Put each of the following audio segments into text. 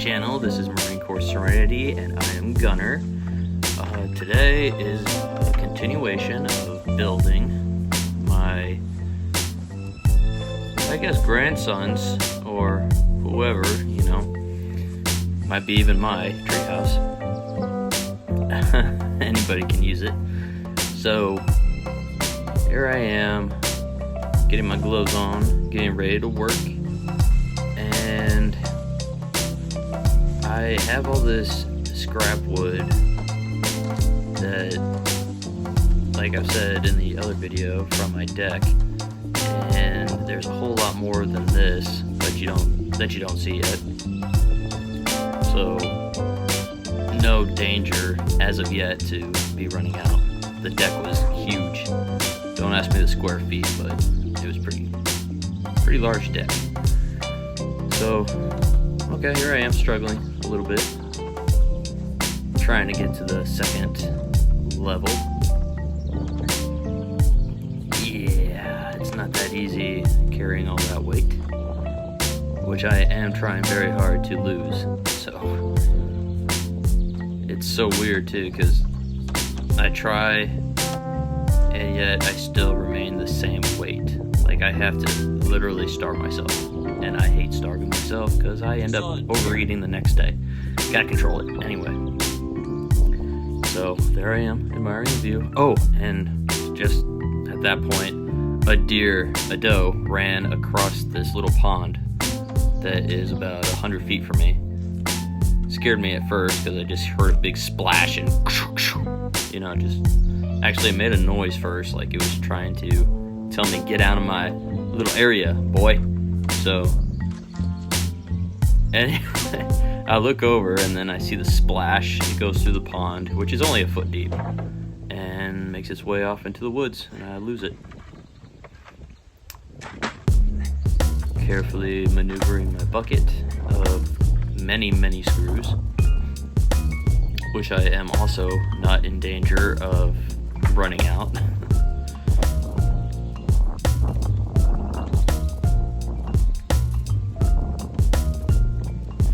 channel. This is Marine Corps Serenity, and I am Gunner. Today is a continuation of building my, grandsons, or whoever, might be even my treehouse. Anybody can use it. So, here I am, getting my gloves on, getting ready to work, and I have all this scrap wood that, like I've said in the other video, from my deck, and there's a whole lot more than this that you don't see yet. So no danger as of yet to be running out. The deck was huge. Don't ask me the square feet, but it was pretty large deck. So okay, here I am struggling a little bit, trying to get to the second level. Yeah, it's not that easy carrying all that weight, which I am trying very hard to lose. So it's so weird too, because I try and yet I still remain the same weight. Like, I have to literally starve myself, and I hate starving myself because I end up overeating the next day. Gotta control it anyway. So there I am admiring the view. Oh, and just at that point, a doe ran across this little pond that is about 100 feet from me. Scared me at first because I just heard a big splash and actually it made a noise first, like it was trying to tell me, get out of my little area, boy. So anyway, I look over and then I see the splash. It goes through the pond, which is only a foot deep, and makes its way off into the woods, and I lose it. Carefully maneuvering my bucket of many screws, which I am also not in danger of running out.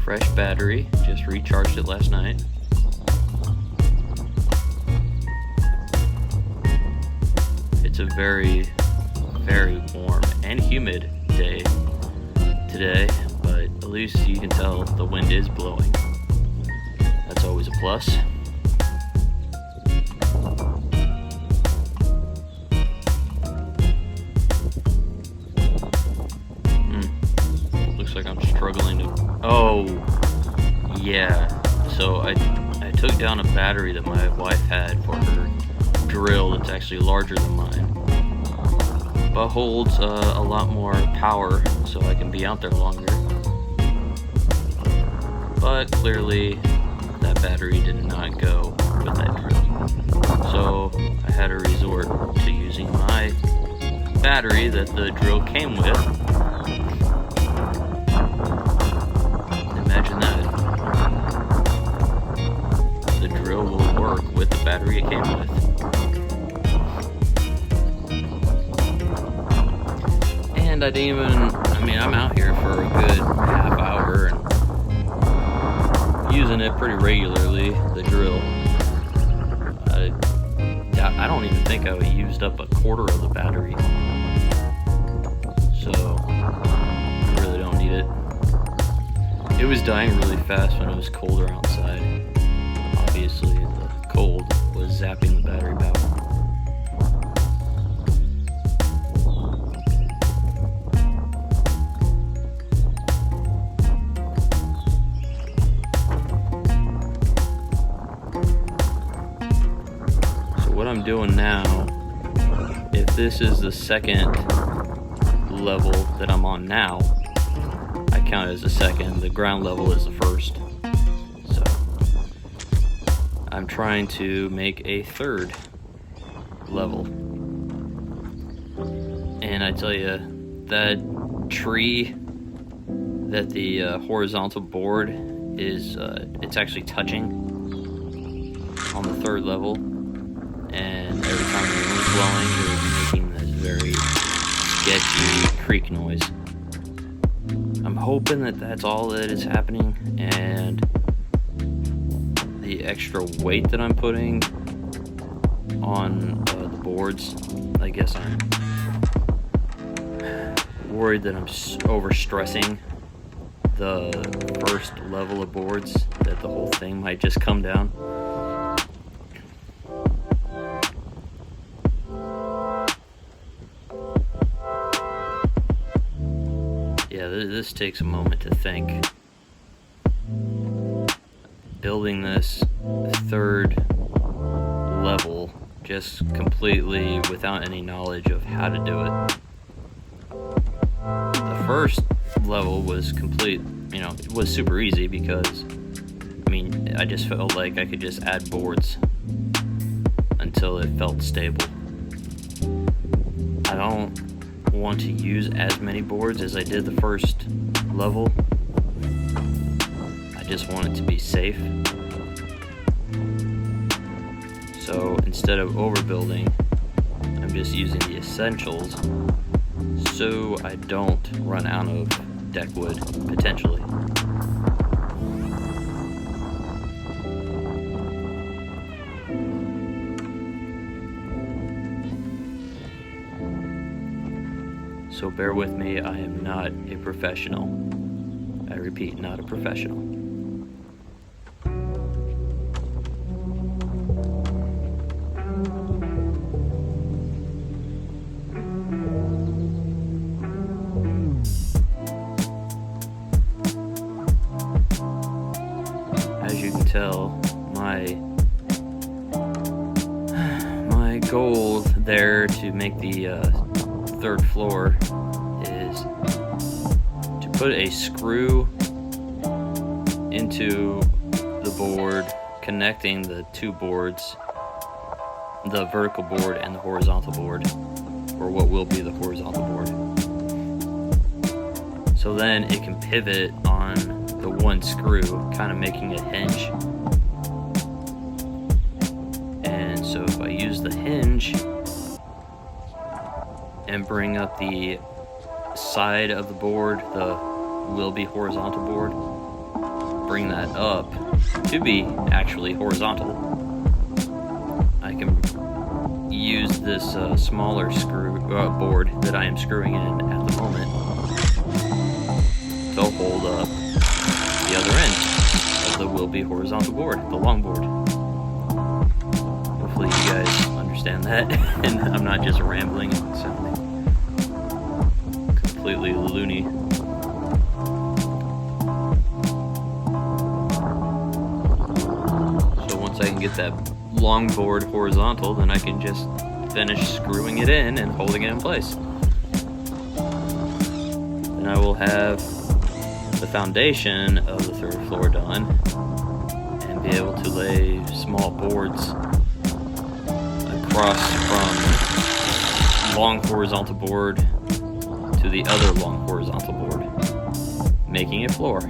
Fresh battery, just recharged it last night. It's a very warm and humid day today, but at least you can tell the wind is blowing. That's always a plus. Looks like I'm struggling to... Oh, yeah. So I took down a battery that my wife had for her drill that's actually larger than mine, but holds a lot more power, so I can be out there longer. But clearly, that battery did not go with that drill. So I had to resort to using my battery that the drill came with. Imagine that. The drill will work with the battery it came with. And I didn't even, I'm out here for a good half hour and using it pretty regularly, the drill. I don't even think I used up a quarter of the battery. So I really don't need it. It was dying really fast when it was colder outside. Obviously, the cold was zapping the battery power. What I'm doing now, if this is the second level that I'm on now, I count it as the second. The ground level is the first. So I'm trying to make a third level. And I tell you, that tree that the horizontal board is, it's actually touching on the third level. And every time the wind was blowing, it was making this very sketchy creak noise. I'm hoping that that's all that is happening, and the extra weight that I'm putting on the boards, I guess I'm worried that I'm overstressing the first level of boards, that the whole thing might just come down. Yeah, this takes a moment to think. Building this third level just completely without any knowledge of how to do it. The first level was complete, it was super easy because, I just felt like I could just add boards until it felt stable. I don't want to use as many boards as I did the first level. I just want it to be safe. So instead of overbuilding, I'm just using the essentials so I don't run out of deck wood, potentially. So bear with me, I am not a professional. I repeat, not a professional. As you can tell, my goal there to make the third floor is to put a screw into the board connecting the two boards, the vertical board and the horizontal board, or what will be the horizontal board. So then it can pivot on the one screw, kind of making a hinge. And so if I use the hinge and bring up the side of the board, the will be horizontal board, bring that up to be actually horizontal, I can use this smaller screw board that I am screwing in at the moment to hold up the other end of the will be horizontal board, the long board. Hopefully you guys understand that and I'm not just rambling and sounding completely loony. So once I can get that long board horizontal, then I can just finish screwing it in and holding it in place. Then I will have the foundation of the third floor done and be able to lay small boards across from long horizontal board to the other long horizontal board, making a floor.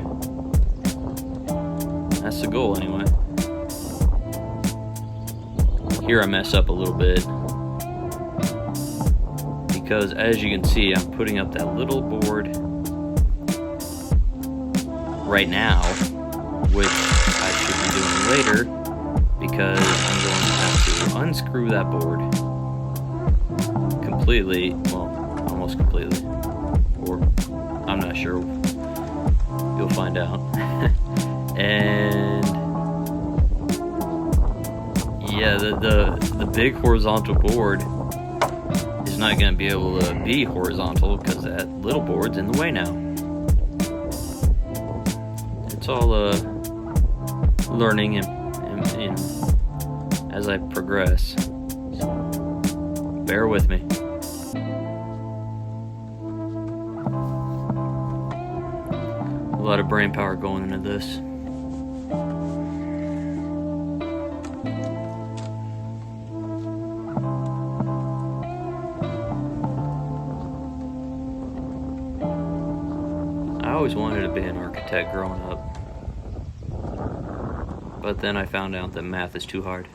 That's the goal anyway. Here I mess up a little bit because as you can see, I'm putting up that little board right now, which I should be doing later because I'm going to have to unscrew that board completely, well, almost completely, or I'm not sure, you'll find out. And yeah, the big horizontal board is not going to be able to be horizontal because that little board's in the way now. It's all learning and as I progress. So bear with me. A lot of brain power going into this. I always wanted to be an architect growing up, but then I found out that math is too hard.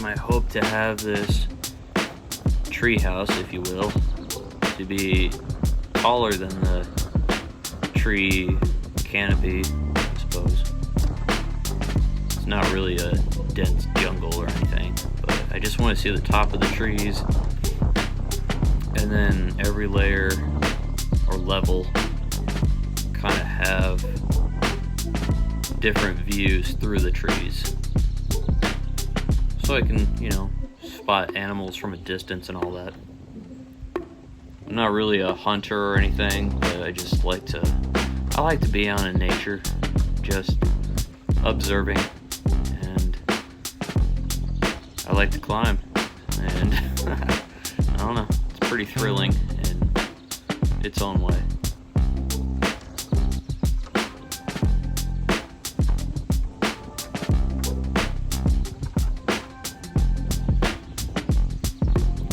I hope to have this tree house, if you will, to be taller than the tree canopy, I suppose. It's not really a dense jungle or anything, but I just want to see the top of the trees, and then every layer or level kind of have different views through the trees, so I can, spot animals from a distance and all that. I'm not really a hunter or anything, but I like to be out in nature, just observing, and I like to climb, and I don't know, it's pretty thrilling in its own way.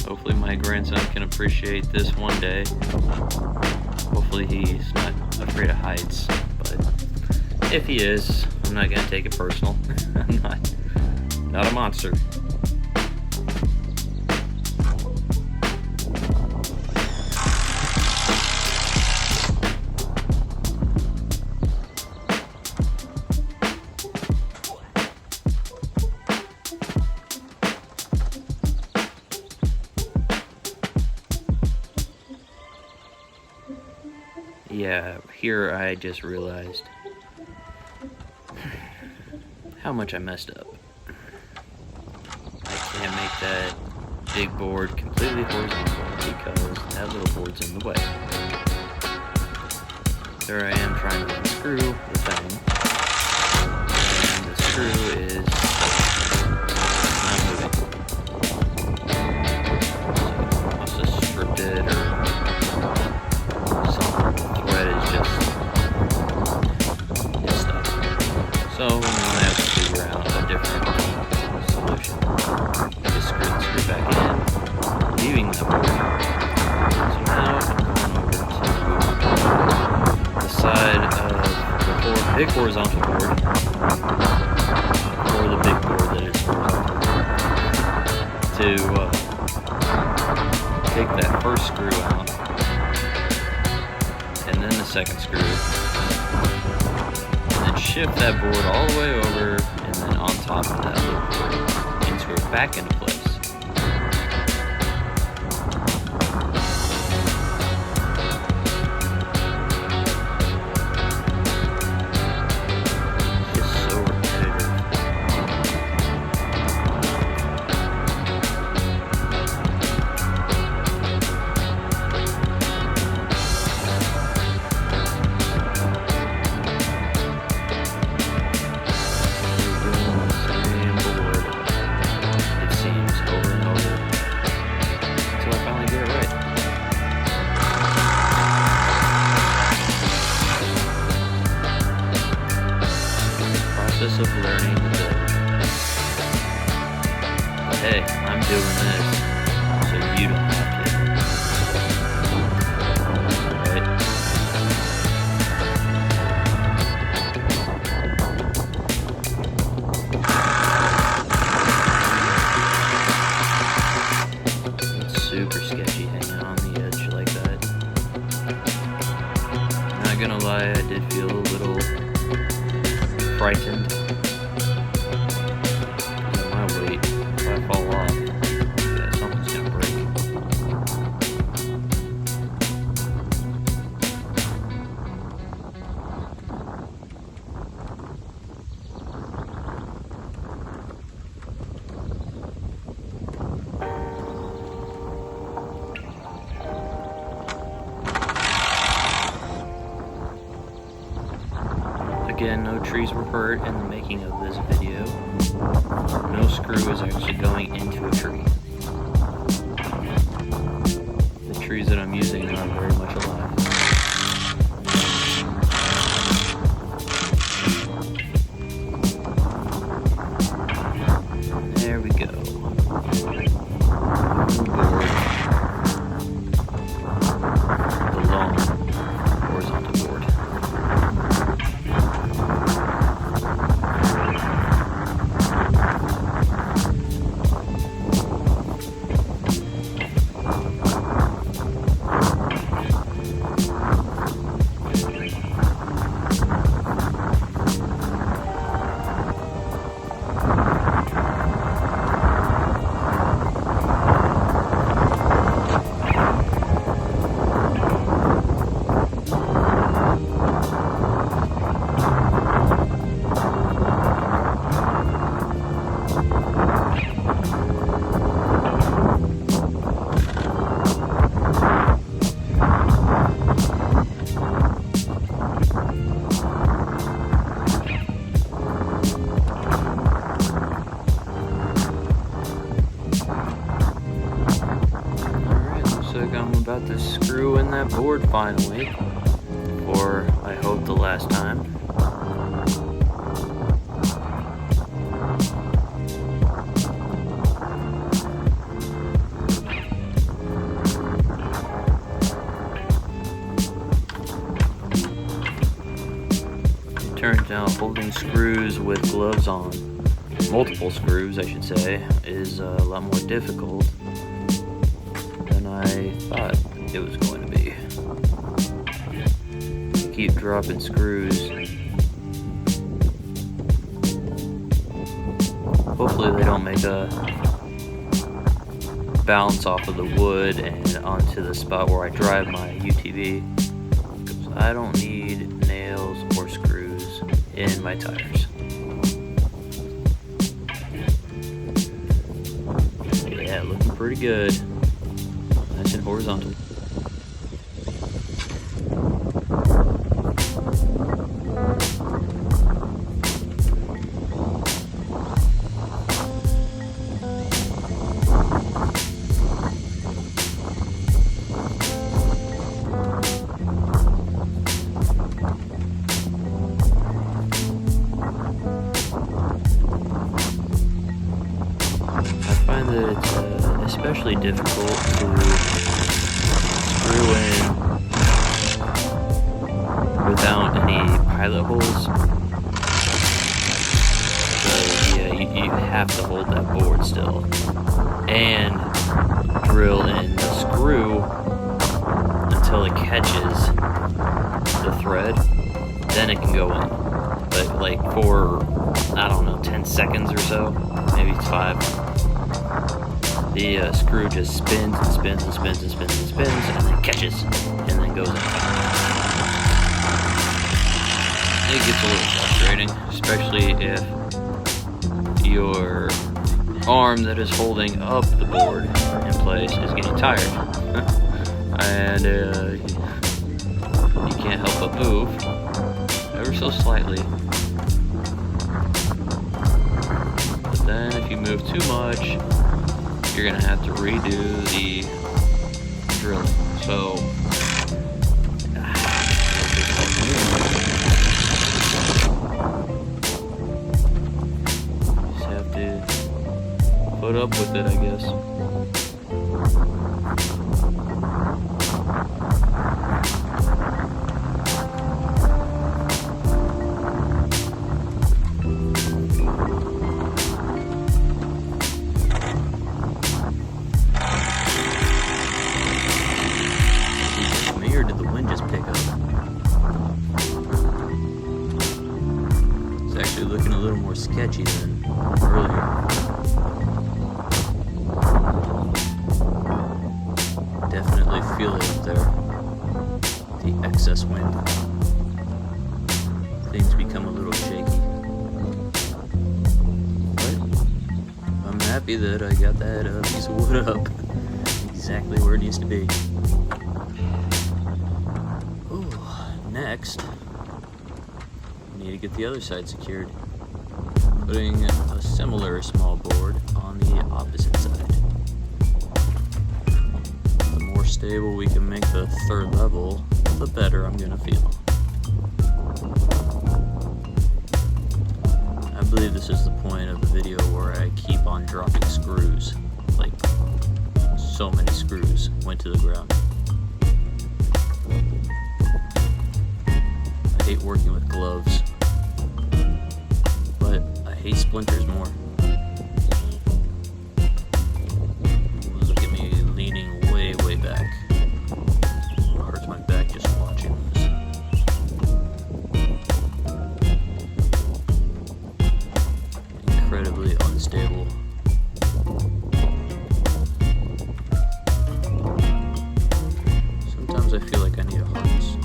Hopefully my grandson can appreciate this one day. Hopefully he's not afraid of heights, but if he is, I'm not gonna take it personal. I'm not a monster. Yeah, here I just realized how much I messed up. I can't make that big board completely horizontal because that little board's in the way. There I am trying to unscrew the thing, and the screw is not moving. So I must have stripped it or so I'm going to have to figure out a different solution. Just screw the screw back in, leaving that board. So now I'm going over to the side of the big horizontal board, or the big board that is horizontal, to take that first screw out, and then the second screw, shift that board all the way over, and then on top of that little board, and screw it back into place. It's just so repetitive. Of learning to build. But hey, I'm doing this so you don't have to. Right? It's super sketchy hanging on the edge like that. Not gonna lie, I did feel a little frightened. If I fall off, yeah, something's gonna break. Again, no trees were hurt in the making of this video. No screw is actually going into a tree. The trees that I'm using are very much alive. There we go. Board. The long horizontal board. to screw in that board finally, for I hope the last time. It turns out holding screws with gloves on, multiple screws I should say, is a lot more difficult than I thought it was going to be. Keep dropping screws. Hopefully they don't make a bounce off of the wood and onto the spot where I drive my UTV, because I don't need nails or screws in my tires. Yeah, looking pretty good. Nice and horizontal. I find that it's especially difficult to screw in without any pilot holes. So yeah, you have to hold that board still and drill in the screw until it catches the thread. Then it can go in. But like for, I don't know, 10 seconds or so, maybe it's 5. The screw just spins and spins and spins and spins and spins and then catches and then goes in. It gets a little frustrating, especially if your arm that is holding up the board in place is getting tired. And you can't help but move ever so slightly. But then if you move too much, you're gonna have to redo the drilling. So just have to put up with it, I guess. Or did the wind just pick up? It's actually looking a little more sketchy than earlier. Definitely feel it up there. The excess wind. Things become a little shaky. But I'm happy that I got that piece of wood up exactly where it needs to be. Next, we need to get the other side secured, putting a similar small board on the opposite side. The more stable we can make the third level, the better I'm gonna feel. I believe this is the point of the video where I keep on dropping screws, like so many screws went to the ground. I hate working with gloves, but I hate splinters more. Look at me leaning way, way back. It hurts my back just watching this. Incredibly unstable. Sometimes I feel like I need a harness.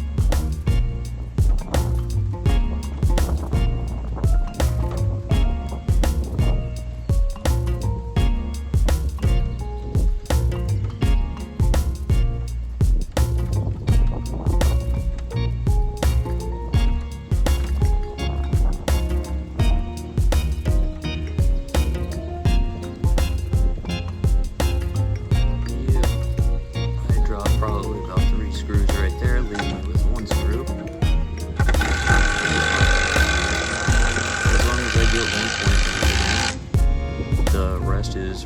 get 1 point. The rest is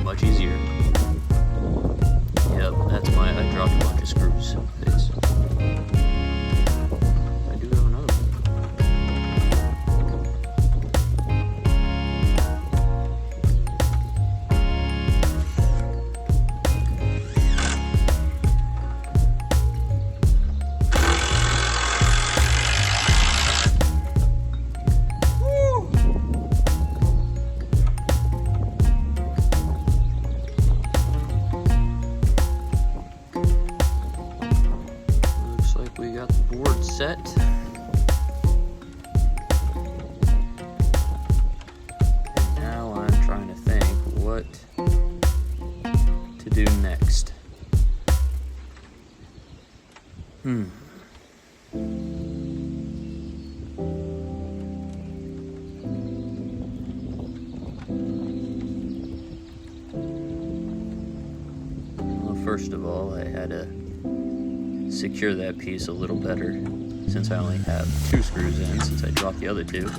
much easier. Yep, that's I dropped a bunch of screws. I do have another one. We got the board set. And now I'm trying to think what to do next. Well, first of all, I had to secure that piece a little better since I only have 2 screws in since I dropped the other 2.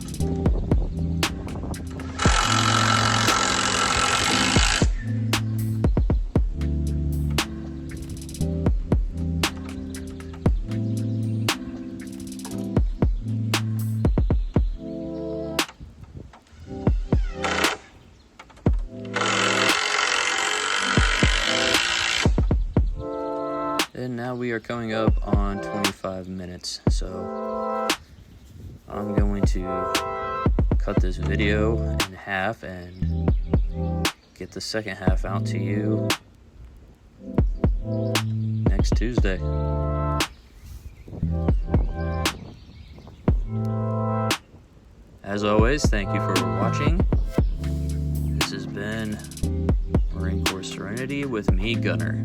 And now we are coming up on 25 minutes, so I'm going to cut this video in half and get the second half out to you next Tuesday. As always, thank you for watching. This has been Marine Corps Serenity with me, Gunner.